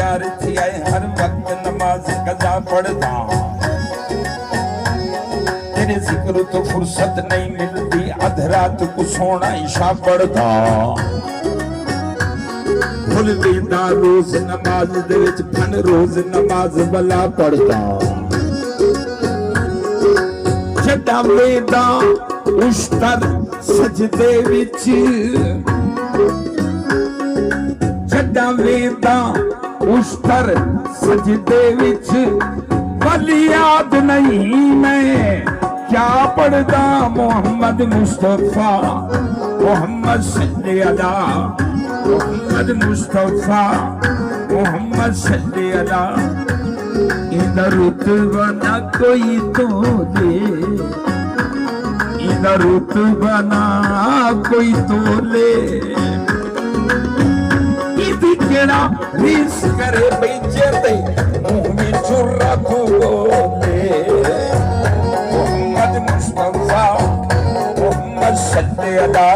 प्यार थी आए हर वक्त नमाज कजा पढ़दा तेरे जिक्र तो फुर्सत नहीं मिलती अध रात को सोना ईशा पढ़दा भुल वेंदा रोज नमाज दे विच फन रोज नमाज भला पढ़दा छड्डा वेंदा उश्तर सजदे विच छड्डा वेंदा उश्तर सजदे विच वल याद नहीं मैं क्या पढ़दा मोहम्मद मुस्तफा मोहम्मद सल्ले अला मोहम्मद मुस्तफा मोहम्मद सल्ले अला इधर रुतबा ना कोई तोले इधर रुतबा ना कोई तोले इधी केड़ा रीस करे बेचे ते मुंह में चुर्रा बोले मोहम्मद मुस्तफा मोहम्मद सल्ले अला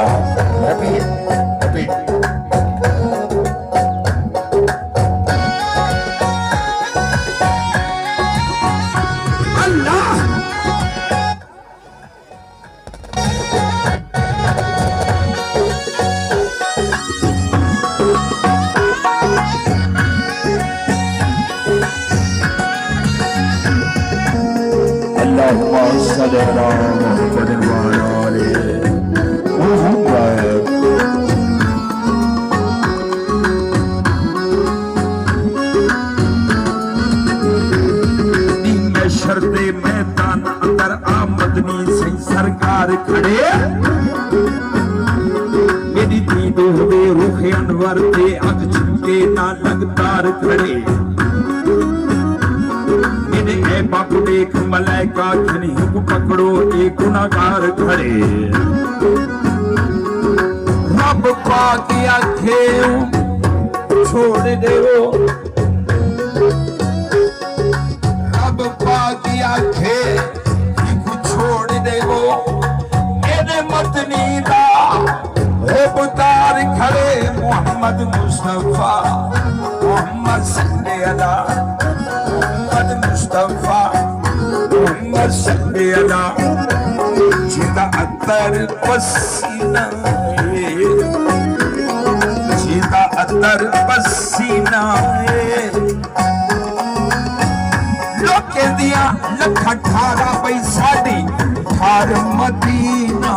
नबी नबी शर्ते मैदान अंदर आमदनी से सरकार खड़े मेरी दीद हुए रुखे अनवर थे अग झुके ना लगातार खड़े मेरे ऐ बाप देख मलाइका खनी हुक पकड़ो एक गुनाहगार खड़े रब पाक आंखें छोड़ दे छोड़ दे वो मेरे मतनी दा उतार खड़े मोहम्मद मुस्तफा मोहम्मद सल्ले अला मोहम्मद मुस्तफा मोहम्मद सल्ले अला जिदा अतर पसीना जिदा अतर पसीना दिया लख 18 पैसा दी थार मदीना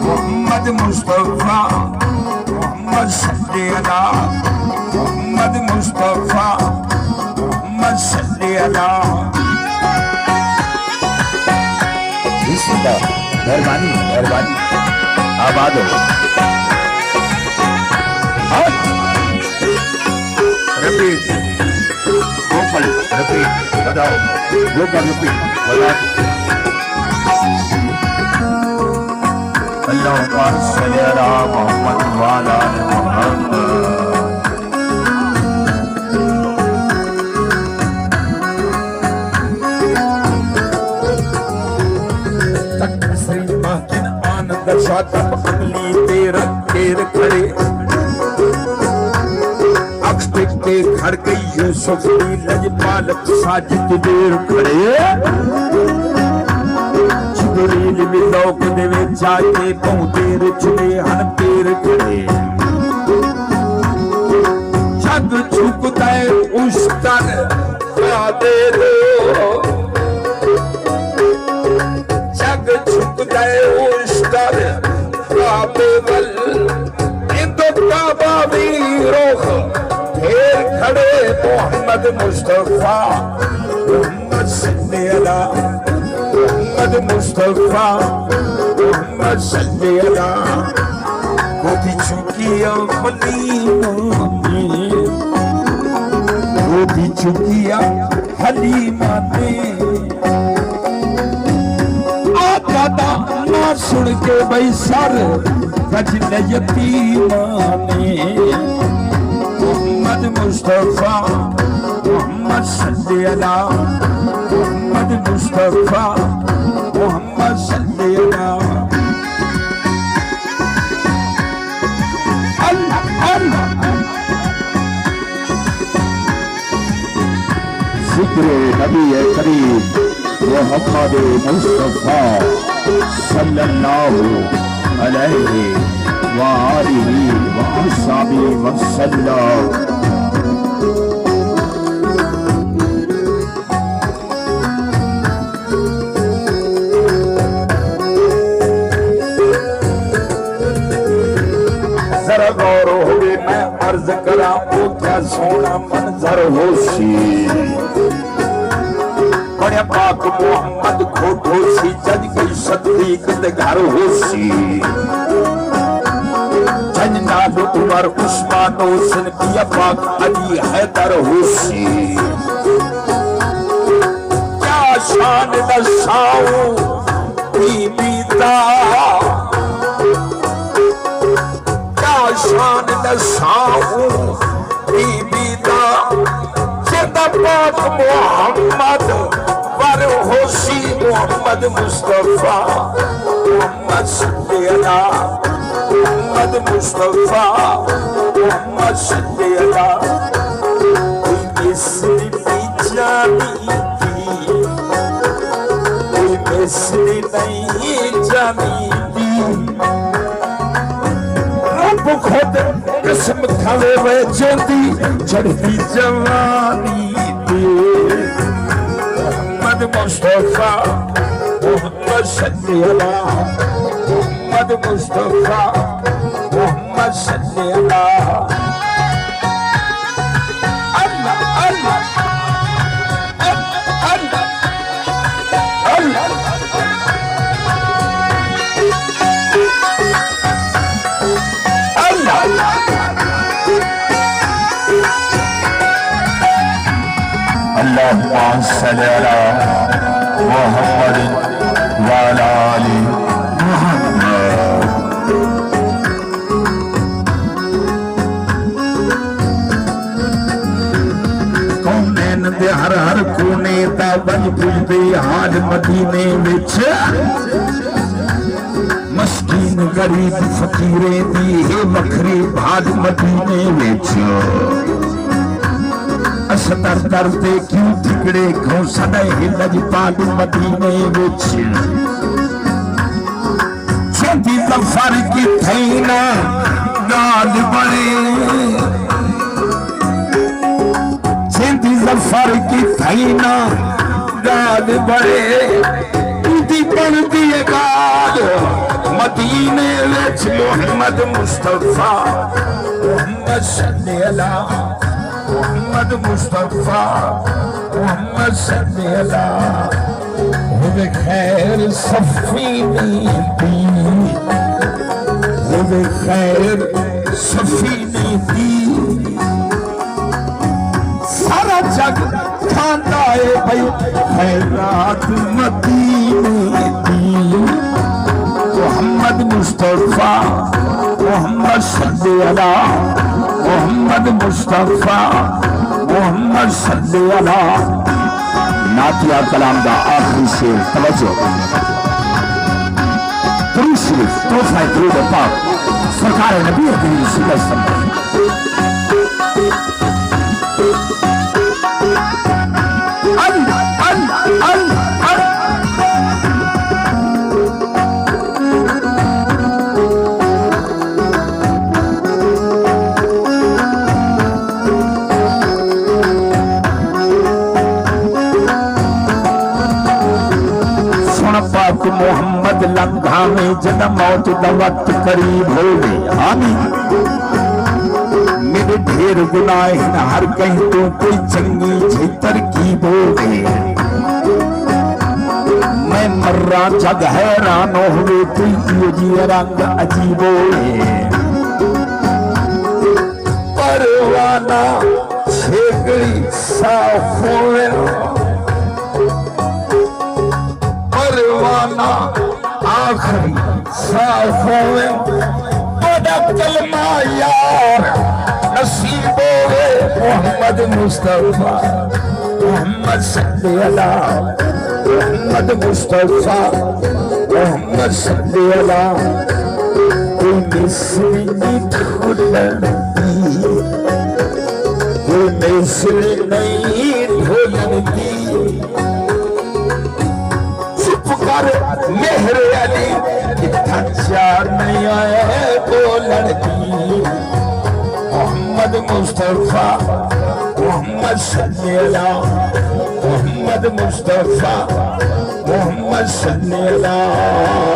मोहम्मद मुस्तफा मोहम्मद सल्ले अला मोहम्मद मुस्तफा मोहम्मद सल्ले अला मेहरबानी मेहरबानी आबाद हो रिपीट Vocal, repeat, बताओ, vocal repeat, अल्लाहुम्मा सल्ली अला मुहम्मद व अला आलि मुहम्मद तकसीर माकिन आनंद शातब अगली तेरा तेर खड़े के घर गई यूसुफ की लजपालक साजिद देर खड़े जिब्रील भी लोक दे विच आके बहु देर चले हन पैर खड़े जग झुकदा है उस तर दे दो जग झुकदा है उस तर वल इंदो काबा भी रोख खड़े मोहम्मद मुस्तफा मोहम्मद सल्ले अला मोहम्मद मुस्तफा मोहम्मद सल्ले अला गोदी चुकिया हलीमा ने गोदी चुकिया हलीमा ने आका दा ना सुन के भाई सर गजल यतीमा ने मोहम्मद मुस्तफा मोहम्मद सल्ले अला मोहम्मद मुस्तफा मोहम्मद सल्ले अला अल्लाह अल्लाह जिक्र नबी करीम मोहम्मद मुस्तफा सल्लल्लाहु अलैहि व आलिहि व अस्हाबी वसल्लम। जरा गौर होवे मैं अर्ज करा वो क्या सोना मंजर होसी बड़े पाक मोहम्मद खोटो सी जज की सदीक दे घर होसी जज नाल उमर उस्मान हुसैन पिया पाक अली हैदर होसी क्या शान दसाऊं बीबी दा शान दसाऊं बीबी दा जिंदा पाक मोहम्मद वर होसी मोहम्मद मुस्तफा मोहम्मद सल्लल्ला मोहम्मद मुस्तफा मोहम्मद सल्लल्ला कोई मिसरी जानी कोई मिसरी नहीं जानी खुद किस्म खावे वे जोंदी चढ़ती जवानी मोहम्मद मुस्तफा मोहम्मद सल्लल्ला मोहम्मद मुस्तफा मोहम्मद सल्लल्ला अल्लाह अल्लाह अल्लाह अल्लाह अल्लाहुम्मा सल्ली अला मुहम्मद व अला आलि मुहम्मद। कौनैन दे हर हर कोने दा बज पुजदे हाल मदीने विच मस्कीन गरीब फकीरे दी है वखरी भाग मदीने विच असतर दर्दे क्यों ठिकड़े घों सदै हिलज पाग मदीने विच छेती जफर की थैना गाल बड़े छेती जफर की थैना गाल बड़े उदी बनदी गाल मदीने विच मोहम्मद मुस्तफा मोहम्मद सल्लल्लाहु मोहम्मद मुस्तफा मोहम्मद सल्लल्लाहु हुवे खैर सफीनी दी हुवे खैर सफीनी दी सारा जग खांदा है भाई खैरात मदीने दी मोहम्मद मुस्तफा मोहम्मद सल्लल्लाहु मोहम्मद मुस्तफा मोहम्मद सल्लल्लाहु। नातिया कलाम दा आखिरी शेर तवज्जो दुरूद शरीफ तोहफा दुरूद पाक सरकार नबी करीम सल्लल्लाहु अलैहि वसल्लम। अल्लाह अल्लाह अल्लाह मोहम्मद लंघा में जद मौत दा वक्त करीब हो गए आमीन। मेरे ढेर गुनाह हर कहीं तो कोई चंगी जी तरकीब हो गए मैं मर्रा जग हैरान हुए तुझी जी रंग अजीब हो परवाना छेगड़ी साफ होवे परवाना आखिरी साफ होवे बड़ा कलमा यार नसीब होवे मोहम्मद मुस्तफा मोहम्मद सल्लल्लाहु मोहम्मद मुस्तफा मोहम्मद सल्लल्लाहु कोई मिसरी नहीं ढूंढती कोई मिसरी नहीं लड़की चुप कर मेहर अली इतना चार नहीं आए को लड़की मोहम्मद मुस्तफा मोहम्मद सल्लल्लाहु मोहम्मद मुस्तफा मोहम्मद सल्लल्लाहु